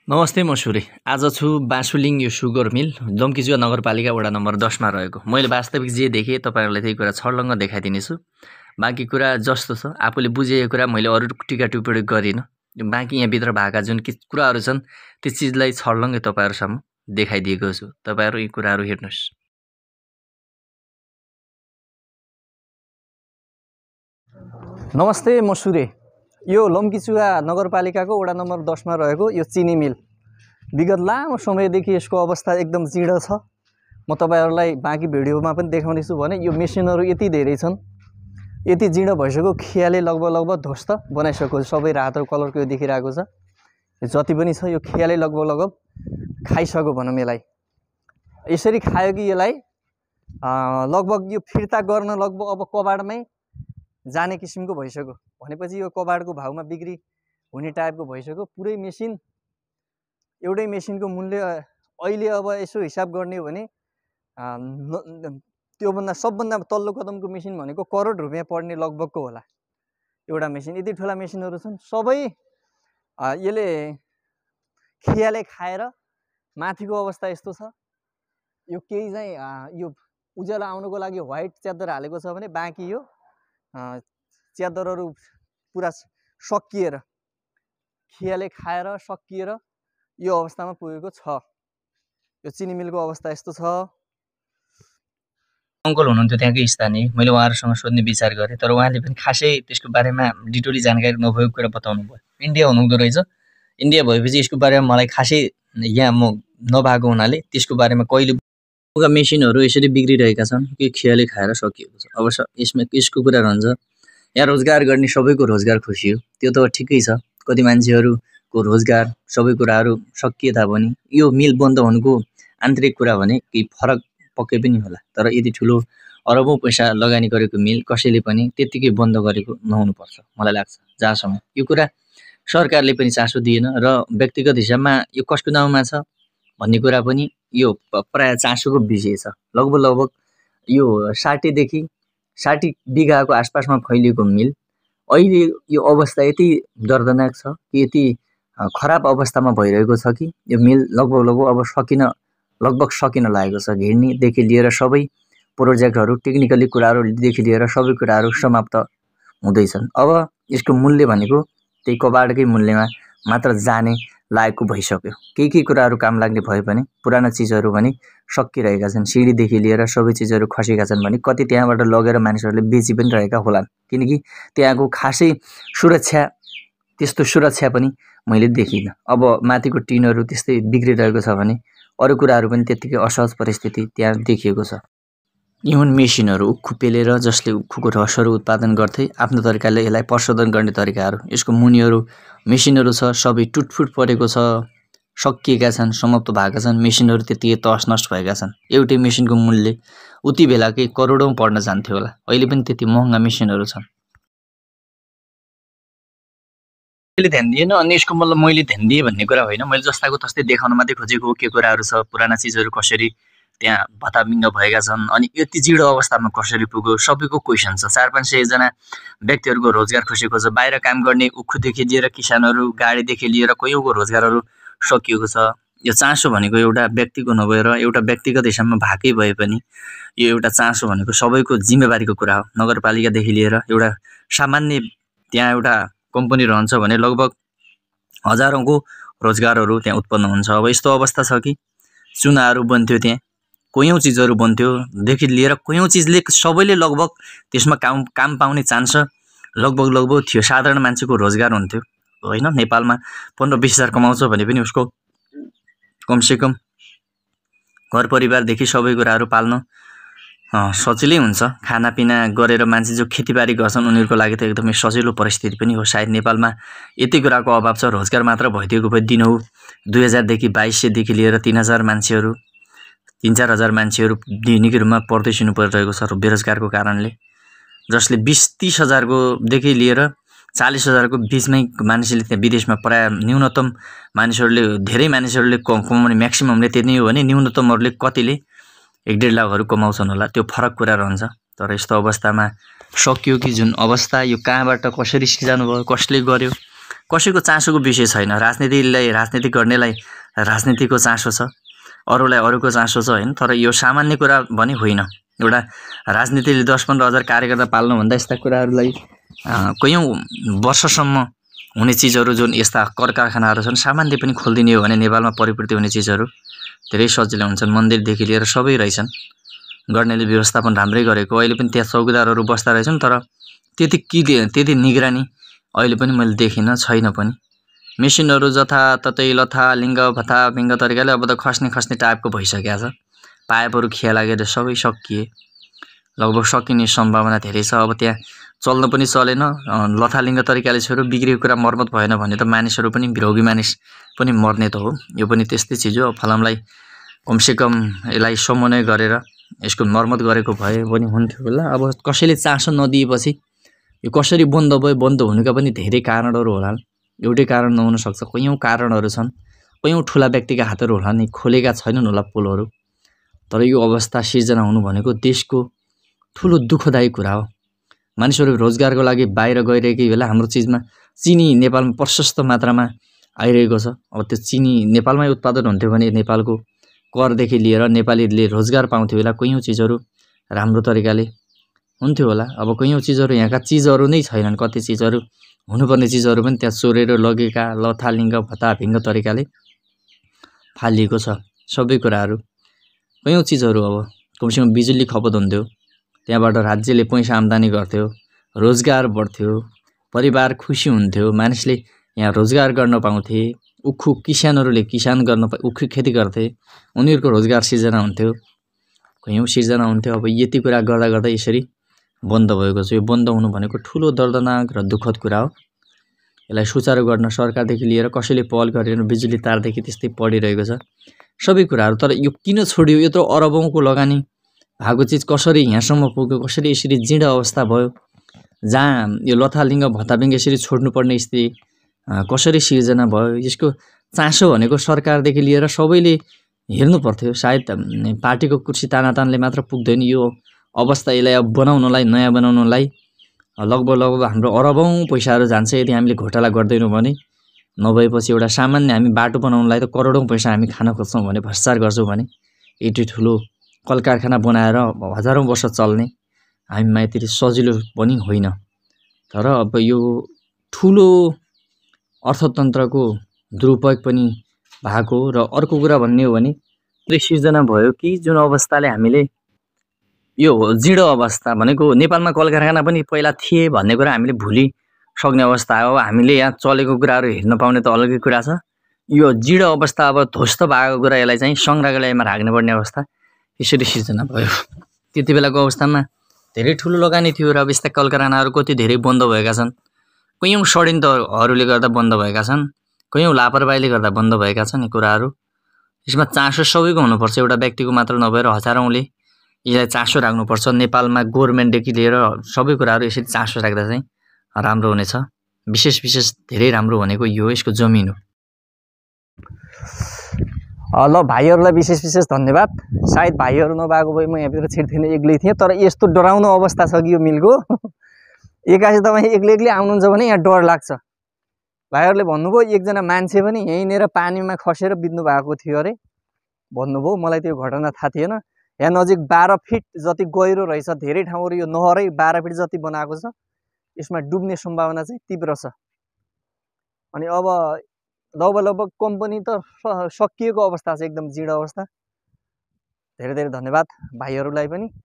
नमस्ते म सूर्य। आज छु बाँसुलिङ यो सुगर मिल डम्कीजुवा नगरपालिका वडा नम्बर 10 मा रहेको। मैले वास्तविक जे देखेँ तपाईहरुलाई त्यही कुरा छर्लङ्ग देखाइदिनेछु। बाँकी कुरा जस्तो छ आफूले बुझेको कुरा मैले अरु टिका टिप्पणी गरिन। बाँकी यहाँ भित्र भएका जुन कुराहरु छन् त्यस चीजलाई छर्लङ्गै तपाईहरुसम्म देखाइदिएको छु। तपाईहरु यी कुराहरु हेर्नुस्। नमस्ते म सूर्य। यो लम्कीचुवा नगरपालिकाको वडा नम्बर 10 मा रहेको यो चिनी मिल विगत लामो समयदेखि यसको अवस्था एकदम जीर्ण छ। म तपाईहरुलाई बाँकी भिडियोमा पनि देखाउने छु भने यो मेसिनहरु यति धेरै छन्, यति जीर्ण भइसक्यो, खियाले लगभग ध्वस्त बनाइसक्यो। सबै रातो कलरको यो देखिरहेको छ। जति पनि छ यो खियाले लगभग खाइसक्यो भनौं। यसलाई यसरी खायो कि यसलाई लगभग यो फिर्ता गर्न लगभग अब कबाडमै जाने किसिमको भइसक्यो। भनेपछि यो कबाडको भाउमा बिक्री हुने टाइपको भइसक्यो। पुरै मेसिन एउटै मेसिनको मूल्य अहिले अब यसो हिसाब गर्ने हो भने त्योभन्दा सबभन्दा तल्लो कदमको मेसिन भनेको करोड रुपैयाँ पर्ने लगभगको होला एउटा मेसिन। यति ठुला मेसिनहरु छन्। सबै यसले खियाले खाएर माथिको अवस्था यस्तो छ। यो केही चाहिँ यो उज्यालो आउनको लागि व्हाइट च्यादर हालेको छ भने बाँकी यो च्यादरहरु पुरा सकिएर खियाले खाएर सकिएर यो अवस्थामा पुगेको छ। यो चिनी मिलको अवस्था यस्तो छ। अंकल हुनुहुन्थ्यो त्यहाँकै स्थानीय। मैले उहाँहरुसँग सोध्ने विचार गरे तर उहाँले पनि खासै त्यसको बारेमा डिटेली जानकारी नभएको कुरा बताउनु भयो। इन्डिया हुनुहुँदो रहेछ। इन्डिया भएपछि यसको बारेमा मलाई खासै यहाँ म नभएको हुनाले त्यसको बारेमा कहिले मेसिनहरु यसरी बिग्रिरहेका छन् कि खियाले खाएर सकिएको छ। अब यसमा यसको कुरा रहन्छ यहाँ रोजगार गर्ने सबैको रोजगार खुसी हो, त्यो त ठिकै छ। कति मान्छेहरुको रोजगार सबै कुराहरु सकिए तापनि यो मिल बन्द हुनुको आन्तरिक कुरा भने केही फरक पक्कै पनि होला। तर यति ठुलो अरबौं पैसा लगानी गरेको मिल कसैले पनि त्यतिकै बन्द गरेको नहुनु पर्छ मलाई लाग्छ। जहाँसम्म यो कुरा सरकारले पनि चासो दिएन र व्यक्तिगत हिसाबमा यो कसको नाउँमा छ भन्ने कुरा पनि यो प्राय चासोको विषय छ। लगभग यो 60 बिघाको आसपासमा फैलिएको मिल अहिले यो अवस्था यति दर्दनाक छ कि यति खराब अवस्थामा भइरहेको छ कि यो मिल लगभग अब सकिन लागेको छ। घिर्नीदेखि लिएर सबै प्रोजेक्टहरु टेक्निकली कुराहरुदेखि लिएर सबै कुराहरु समाप्त हुँदैछन्। अब यसको मूल्य भनेको त्यही कबाडकै मूल्यमा मात्र जाने लागेको भइसक्यो। केही कुराहरु काम लाग्ने भए पनि पुराना चीजहरु पनि सकिरहेका छन्। सिडीदेखि लिएर सबै चीजहरु खसेका छन् भने कति त्यहाँबाट लगेर मानिसहरुले बेची पनि रहेका होलान्। किनकि त्यहाँको खासै त्यस्तो सुरक्षा पनि मैले देखिन। अब माथिको टिनहरु त्यस्तै बिग्रिरहेको छ भने अरु कुराहरु पनि त्यतिकै असहज परिस्थिति त्यहाँ देखिएको छ। इवन मेसिनहरु उक्खु पेलेर जसले उक्खुको रसहरु उत्पादन गर्थे आफ्नो तरिकाले यसलाई प्रशोधन गर्ने तरिकाहरु यसको मुनिहरु मेसिनहरु छ सबै टुटफुट परेको छ, सकिएका छन्, समाप्त भएका छन्। मेसिनहरु त्यतिकै तहसनस भएका छन्। एउटै मेसिनको मूल्य उति बेलाकै करोडौं पर्न जान्थ्यो होला। अहिले पनि त्यति महँगा मेसिनहरु छन्। मैले ध्यान दिएन अनि यसको मतलब मैले ध्यान दिए भन्ने कुरा होइन। मैले जस्ताको तस्तै देखाउन मात्रै खोजेको हो। के कुराहरु छ, पुराना चीजहरु कसरी त्यहाँ भतामिङ्ग भएका छन् अनि यति जीर्ण अवस्थामा कसरी पुग्यो सबैको क्वेशन छ। 400-500 जना व्यक्तिहरुको रोजगार खसेको छ। बाहिर काम गर्ने उक्खुदेखि लिएर किसानहरु, गाडीदेखि लिएर कयौंको रोजगारहरु सकिएको छ। यो चासो भनेको एउटा व्यक्तिको नभएर एउटा व्यक्तिगत हिसाबमा भाकै भए पनि यो एउटा चासो भनेको सबैको जिम्मेवारीको कुरा हो। नगरपालिकादेखि लिएर एउटा सामान्य त्यहाँ एउटा कम्पनी रहन्छ भने लगभग हजारौंको रोजगारहरु त्यहाँ उत्पन्न हुन्छ। अब यस्तो अवस्था छ कि चुनाहरु बन्थ्यो, त्यहाँ कयौं चीजहरु बन्थ्यो देखि लिएर कयौं चीजले सबैले लगभग त्यसमा काम पाउने चान्स लगभग थियो। साधारण मान्छेको रोजगार हुन्थ्यो हैन। नेपालमा 15-20 हजार कमाउँछ भने पनि उसको कमसेकम घर परिवारदेखि सबै कुराहरु पाल्न सजिलै हुन्छ। खानापिना गरेर मान्छे जो खेतीबारी गर्छन् उनीहरुको लागि त एकदमै सजिलो परिस्थिति पनि हो। सायद नेपालमा यति कुराको अभाव छ। रोजगार मात्र भइदिएको भए दिनहु 2000 देखि 2200 देखि लिएर 3000 मान्छेहरु 3-4 हजार मान्छेहरु दैनिक रूपमा परदेशिनु परिरहेको छ बेरोजगारको कारणले। जसले 20-30 हजारको देखि लिएर 40 हजारको बीचमै मानिसले त्यहाँ विदेशमा प्राय न्यूनतम मानिसहरुले धेरै मानिसहरुले कमाउने म्याक्सिममले त्यति हो भने न्यूनतमहरुले कतिले 1.5 लाखहरु कमाउँछन् होला। त्यो फरक कुरा रहन्छ। तर यस्तो अवस्थामा सकियो कि जुन अवस्था यो कहाँबाट कसरी सिर्जना भयो, कसले गर्यो कसैको चासोको विषय छैन। राजनीति गर्नेलाई राजनीतिको चासो छ, अरूलाई अरूको चासो छ हैन। तर यो सामान्य कुरा भने होइन। एउटा राजनीतिले 10-15 हजार कार्यकर्ता पाल्नुभन्दा यस्ता कुराहरूलाई कयौँ वर्षसम्म हुने चिजहरू जुन यस्ता कर कारखानाहरू छन् सामान्य पनि खोलिदिने हो भने नेपालमा परिपूर्ति हुने चिजहरू धेरै सजिलो हुन्छन्। मन्दिरदेखि लिएर सबै रहेछन्, गर्नेले व्यवस्थापन राम्रै गरेको। अहिले पनि त्यहाँ चौकीदारहरू बस्दा रहेछन्, तर त्यति निगरानी अहिले पनि मैले देखिनँ, छैन पनि। मेसिनहरू जताततै लिङ्ग भत्ता भिङ्ग तरिकाले अब त खस्ने टाइपको भइसकेको छ। पाइपहरू खिया लागेर सबै सकिए, लगभग सकिने सम्भावना धेरै छ। अब त्यहाँ चल्न पनि चलेन, लथालिङ्ग तरिकाले छोड्यो। बिग्रेको कुरा मर्मत भएन भने त मानिसहरू पनि रोगी मानिस पनि मर्ने त हो। यो पनि त्यस्तै चिज हो। फलामलाई कमसेकम यसलाई समन्वय गरेर यसको मर्मत गरेको भए पनि हुन्थ्यो होला। अब कसैले चासो नदिएपछि यो कसरी बन्द भयो? बन्द हुनुका पनि धेरै कारणहरू होलान्। एउटै कारण नहुन सक्छ, कयौँ कारणहरू छन्। कयौँ ठुला व्यक्तिका हातहरू होला नि, खोलेका छैनन् होला पुलहरू। तर यो अवस्था सिर्जना हुनु भनेको देशको ठुलो दुःखदायी कुरा हो। मानिसहरू रोजगारको लागि बाहिर गइरहेकै बेला हाम्रो चिनी नेपालमा प्रशस्त मात्रामा आइरहेको छ। अब त्यो चिनी नेपालमै उत्पादन हुन्थ्यो भने नेपालको करदेखि लिएर नेपालीले रोजगार पाउँथ्यो होला, कयौँ चिजहरू राम्रो तरिकाले हुन्थ्यो होला। अब कयौँ चिजहरू यहाँका चिजहरू नै छैनन्। कति चिजहरू हुनुपर्ने चिजहरू पनि त्यहाँ चोरेर लगेका लथालिङ्ग भत्ताभिङ्ग तरिकाले फालिएको छ सबै कुराहरू। कयौँ चिजहरू अब कमसेकम बिजुली खपत हुन्थ्यो, त्यहाँबाट राज्यले पैसा आम्दानी गर्थ्यो, रोजगार बढ्थ्यो, परिवार खुसी हुन्थ्यो, मानिसले यहाँ रोजगार गर्न पाउँथे। किसानहरूले उखु खेती गर्थे, उनीहरूको रोजगार सिर्जना हुन्थ्यो, कयौँ सिर्जना हुन्थ्यो। अब यति कुरा गर्दा गर्दा यसरी बन्द भएको छ। यो बन्द हुनु भनेको ठुलो दर्दनाक र दुःखद कुरा हो। यसलाई सुचारू गर्न सरकारदेखि लिएर कसैले पहल गरेर बिजुली तारदेखि त्यस्तै पडिरहेको छ सबै कुराहरू। तर यो किन छोडियो? यत्रो अरबौँको लगानी भएको चिज कसरी यहाँसम्म पुग्यो? कसरी यसरी जीर्ण अवस्था भयो? जहाँ यो लथालिङ्ग भत्ताभिङ्ग यसरी छोड्नुपर्ने स्थिति कसरी सिर्जना भयो? यसको चासो भनेको सरकारदेखि लिएर सबैले हेर्नु पर्थ्यो। सायद पार्टीको कुर्सी तानातानले मात्र पुग्दैन यो अवस्था। यसलाई अब बनाउनलाई, नयाँ बनाउनलाई लगभग हाम्रो अरबौँ पैसाहरू जान्छ यदि हामीले घोटाला गर्दैनौँ भने। नभएपछि एउटा सामान्य हामी बाटो बनाउनलाई त करोडौँ पैसा हामी खान खोज्छौँ भने, भ्रष्टाचार गर्छौँ भने, यति ठुलो कल कारखाना बनाएर हजारौँ वर्ष चल्ने हामीमा यति सजिलो पनि होइन। तर अब यो ठुलो अर्थतन्त्रको दुरुपयोग पनि भएको। र अर्को कुरा भन्ने हो भने सिर्जना भयो कि जुन अवस्थाले हामीले यो जीर्ण अवस्था भनेको नेपालमा कल कारखाना पनि पहिला थिए भन्ने कुरा हामीले भुलि सक्ने अवस्था आयो। हामीले यहाँ चलेको कुराहरू हेर्न पाउने त अलग्गै कुरा छ। यो जीर्ण अवस्था अब ध्वस्त भएको कुरा यसलाई चाहिँ सङ्ग्रहालयमा राख्नुपर्ने अवस्था यसरी सिर्जना भयो। त्यति बेलाको अवस्थामा धेरै ठुलो लगानी थियो र अब यस्ता कल कारखानाहरू कति धेरै बन्द भएका छन्। कयौँ षड्यन्त्रहरूले गर्दा बन्द भएका छन्, कयौँ लापरवाहीले गर्दा बन्द भएका छन् यी कुराहरू। यसमा चासो सबैको हुनुपर्छ, एउटा व्यक्तिको मात्र नभएर हजारौँले यसलाई चासो राख्नुपर्छ। नेपालमा गभर्मेन्टदेखि लिएर सबै कुराहरू यसरी चासो राख्दा चाहिँ राम्रो हुनेछ। विशेष धेरै राम्रो भनेको यो यसको जमिन हो। ल भाइहरूलाई विशेष धन्यवाद। सायद भाइहरू नभएको भए म यहाँभित्र छिर्थिनँ, एक्लै थिएँ। तर यस्तो डराउनु अवस्था छ कि यो मिलको एक्कासी तपाईँ एक्लै आउनुहुन्छ भने यहाँ डर लाग्छ। भाइहरूले भन्नुभयो एकजना मान्छे पनि यहीँनिर पानीमा खसेर बित्नु भएको थियो अरे भन्नुभयो। मलाई त्यो घटना थाहा थिएन। यहाँ नजिक 12 फिट जति गहिरो रहेछ। धेरै ठाउँहरू यो नहरै 12 फिट जति बनाएको छ। यसमा डुब्ने सम्भावना चाहिँ तीव्र छ। अनि अब लगभग कम्पनी त सकिएको अवस्था छ, एकदम जीर्ण अवस्था। धेरै धन्यवाद भाइहरूलाई पनि।